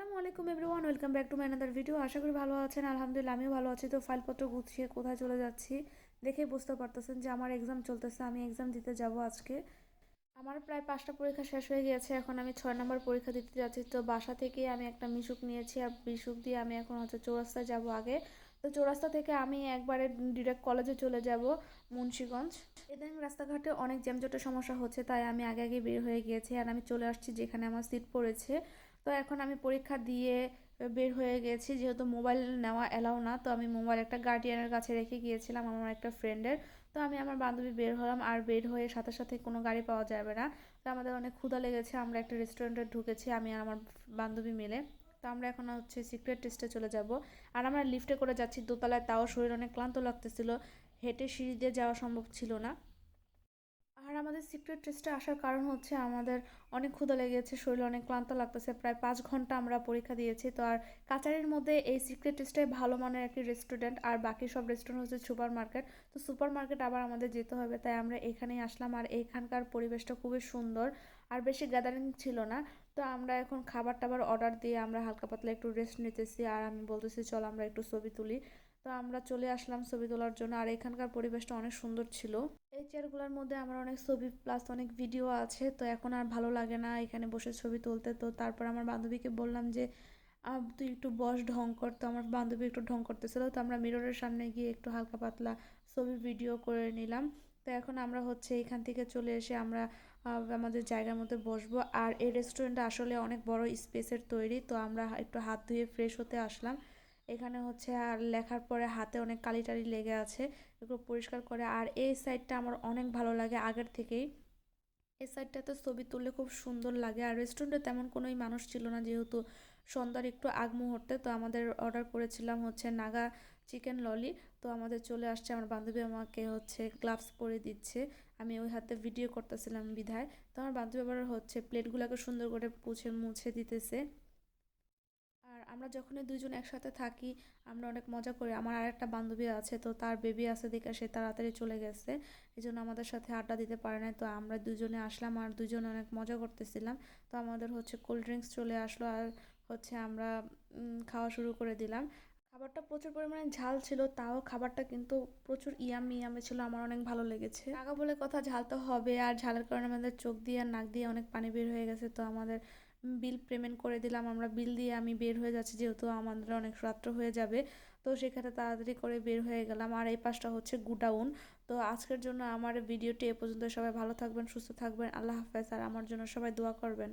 আসসালামু আলাইকুম everyone, welcome back to my another video. আশা করি ভালো আছেন। আলহামদুলিল্লাহ আমিও ভালো আছি। তো ফাইলপত্র গুছিয়ে কোথায় চলে যাচ্ছি দেখে বুঝতে পারতেছেন যে আমার এক্সাম চলতেছে। আমি এক্সাম দিতে যাব আজকে। আমার প্রায় 5টা পরীক্ষা শেষ হয়ে গিয়েছে, এখন আমি 6 নম্বর পরীক্ষা দিতে যাচ্ছি। তো বাসা থেকে আমি একটা মিশুক নিয়েছি, আর মিশুক দিয়ে আমি এখন চৌরাস্তায় যাব আগে। তো চৌরাস্তা থেকে আমি একবারে ডিরেক্ট কলেজে চলে যাব মুন্সিগঞ্জ। এদিন রাস্তাঘাটে অনেক জ্যামজটের সমস্যা হচ্ছে, তাই আমি আগে আগে বের হয়ে গিয়েছি আর আমি চলে আসছি যেখানে আমার সিট পড়েছে। তো এখন আমি পরীক্ষা দিয়ে বের হয়ে গেছি, যেহেতু মোবাইল নেওয়া এলাও না। তো আমি মোবাইল একটা গার্ডিয়ানের কাছে রেখে গিয়েছিলাম, আমার একটা ফ্রেন্ডের। তো আমি আমার বান্ধবী বের হলাম, আর বের হয়ে সাথে সাথে কোনো গাড়ি পাওয়া যাবে না। তো আমাদের অনেক ক্ষুধা লেগেছে, আমরা একটা রেস্টুরেন্টে ঢুকেছি আমি আর আমার বান্ধবী মিলে। তো আমরা এখন সিক্রেট টেস্টে চলে যাব। আর আমরা লিফটে করে যাচ্ছি দোতলায়, তাও শরীর অনেক ক্লান্ত লাগতেছিল, হেঁটে সিঁড়ি দিয়ে যাওয়া সম্ভব ছিল না। আর আমাদের সিক্রেট টেস্টে আসার কারণ হচ্ছে আমাদের অনেক ক্ষুধা লেগেছে, শরীর অনেক ক্লান্ত লাগতেছে। প্রায় 5 ঘন্টা আমরা পরীক্ষা দিয়েছি। তো আর কাচারির মধ্যে এই সিক্রেট টেস্টে ভালো মানের একটি রেস্টুরেন্ট, আর বাকি সব রেস্টুরেন্ট হচ্ছে সুপার মার্কেট। তো সুপার মার্কেট আবার আমাদের যেতে হবে, তাই আমরা এখানেই আসলাম। আর এইখানকার পরিবেশটা খুবই সুন্দর, আর বেশি গ্যাদারিং ছিল না। তো আমরা এখন খাবার টাবার অর্ডার দিয়ে আমরা হালকা পাতলা একটু রেস্ট নিতেছি, আর আমি বলতেছি চল আমরা একটু ছবি তুলি। তো আমরা চলে আসলাম ছবি তোলার জন্য, আর এখানকার পরিবেশটা অনেক সুন্দর ছিল। এই চেয়ারগুলোর মধ্যে আমার অনেক ছবি প্লাস অনেক ভিডিও আছে। তো এখন আর ভালো লাগে না এখানে বসে ছবি তুলতে। তো তারপর আমার বান্ধবীকে বললাম যে তুই একটু বস, ঢং কর। তো আমার বান্ধবী একটু ঢং করতেছিল, তো আমরা মিররের সামনে গিয়ে একটু হালকা পাতলা ছবি ভিডিও করে নিলাম। তো এখন আমরা এখান থেকে চলে এসে আমরা আমাদের জায়গার মধ্যে বসবো। আর এই রেস্টুরেন্টটা আসলে অনেক বড় স্পেসের তৈরি। তো আমরা একটু হাত ধুয়ে ফ্রেশ হতে আসলাম। এখানে আর লেখার পরে হাতে অনেক কালি টালি লেগে আছে, এগুলো পরিষ্কার করে। আর এই সাইডটা আমার অনেক ভালো লাগে আগের থেকেই। এই সাইডটাতে ছবি তুললে খুব সুন্দর লাগে। আর রেস্টুরেন্টে তেমন কোনোই মানুষ ছিল না, যেহেতু সন্ধ্যার একটু আগ মুহূর্তে। তো আমাদের অর্ডার করেছিলাম নাগা চিকেন ললি। তো আমাদের চলে আসছে, আমার বান্ধবী আমাকে গ্লাভস পরে দিচ্ছে, আমি ওই হাতে ভিডিও করতেছিলাম বিধায়। তো আমার বান্ধবী আবার প্লেটগুলোকে সুন্দর করে মুছে মুছে দিতেছে। আর আমরা যখনই দুইজন একসাথে থাকি আমরা অনেক মজা করি। আমার আরেকটা বান্ধবী আছে, তো তার বেবি আছে দেখে সে তাড়াতাড়ি চলে গেছে, এই জন্য আমাদের সাথে আড্ডা দিতে পারে না। তো আমরা দুজনে আসলাম আর দুজনে অনেক মজা করতেছিলাম। তো আমাদের কোল্ড ড্রিঙ্কস চলে আসলো, আর আমরা খাওয়া শুরু করে দিলাম। খাবারটা প্রচুর পরিমাণে ঝাল ছিল, তাও খাবারটা কিন্তু প্রচুর ইয়ামি ইয়ামি ছিল, আমার অনেক ভালো লেগেছে। টাকা বলে কথা, ঝাল তো হবে। আর ঝালের কারণে আমাদের চোখ দিয়ে আর নাক দিয়ে অনেক পানি বের হয়ে গেছে। তো আমাদের বিল পেমেন্ট করে দিলাম, আমরা বিল দিয়ে আমি বের হয়ে যাচ্ছি, যেহেতু আমাদের অনেক রাত্র হয়ে যাবে। তো সেখানে তাড়াতাড়ি করে বের হয়ে গেলাম। আর এই পাশটা গুডাউন। তো আজকের জন্য আমার ভিডিওটি এ পর্যন্ত। সবাই ভালো থাকবেন, সুস্থ থাকবেন, আল্লাহ হাফেজ। আর আমার জন্য সবাই দোয়া করবেন।